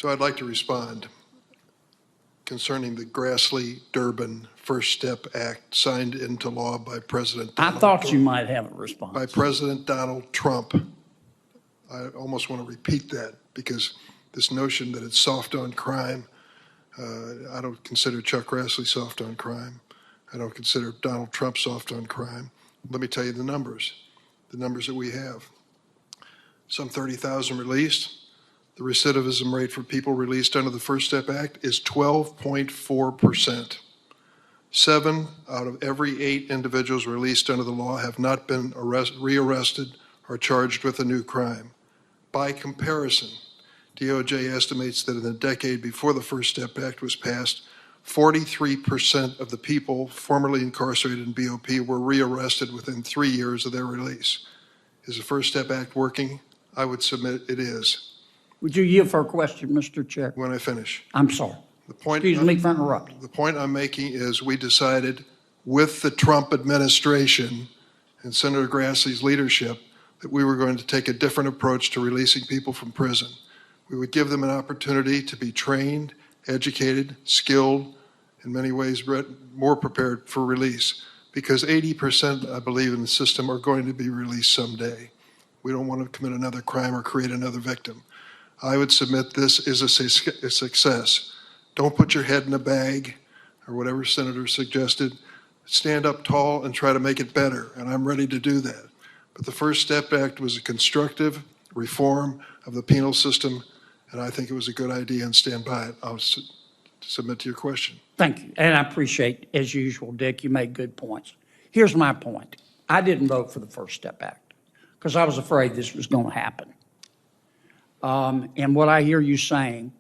So I'd like to respond concerning the Grassley-Durbin First Step Act signed into law by President Donald I thought Trump. you might have a response. By President Donald Trump. I almost want to repeat that because this notion that it's soft on crime, I don't consider Chuck Grassley soft on crime. I don't consider Donald Trump soft on crime. Let me tell you the numbers that we have. Some 30,000 released. The recidivism rate for people released under the First Step Act is 12.4%. 7 out of every 8 individuals released under the law have not been rearrested or charged with a new crime. By comparison, DOJ estimates that in the decade before the First Step Act was passed, 43% of the people formerly incarcerated in BOP were rearrested within 3 years of their release. Is the First Step Act working? I would submit it is. Would you yield for a question, Mr. Chair? When I finish. I'm sorry. Excuse me for interrupting. The point I'm making is we decided with the Trump administration and Senator Grassley's leadership that we were going to take a different approach to releasing people from prison. We would give them an opportunity to be trained, educated, skilled, in many ways more prepared for release, because 80%, I believe, in the system are going to be released someday. We don't want to commit another crime or create another victim. I would submit this is a success. Don't put your head in a bag, or whatever Senator suggested. Stand up tall and try to make it better, and I'm ready to do that. But the First Step Act was a constructive reform of the penal system, and I think it was a good idea and stand by it. I'll submit to your question. Thank you. And I appreciate, as usual, Dick, you made good points. Here's my point. I didn't vote for the First Step Act because I was afraid this was going to happen. And what I hear you saying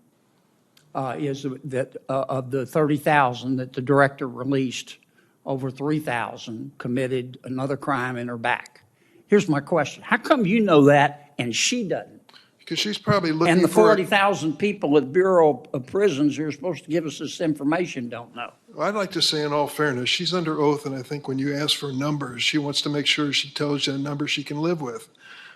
is that of the 30,000 that the director released, over 3,000 committed another crime and are back. Here's my question. How come you know that and she doesn't? Because she's probably looking for... And the 40,000 people at the Bureau of Prisons who are supposed to give us this information don't know. Well, I'd like to say in all fairness, she's under oath, and I think when you ask for numbers, she wants to make sure she tells you a number she can live with.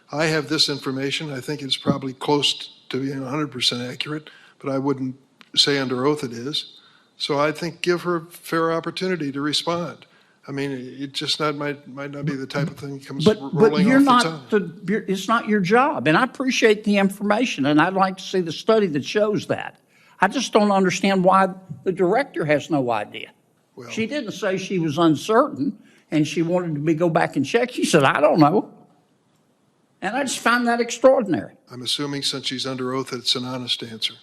I have this information. I think it's probably close to being 100% accurate, but I wouldn't say under oath it is. So I think give her a fair opportunity to respond. I mean, it just might not be the type of thing that comes rolling off the tongue. It's not your job, and I appreciate the information, and I'd like to see the study that shows that. I just don't understand why the director has no idea. Well, she didn't say she was uncertain and she wanted to go back and check. She said, I don't know. And I just find that extraordinary. I'm assuming since she's under oath, it's an honest answer.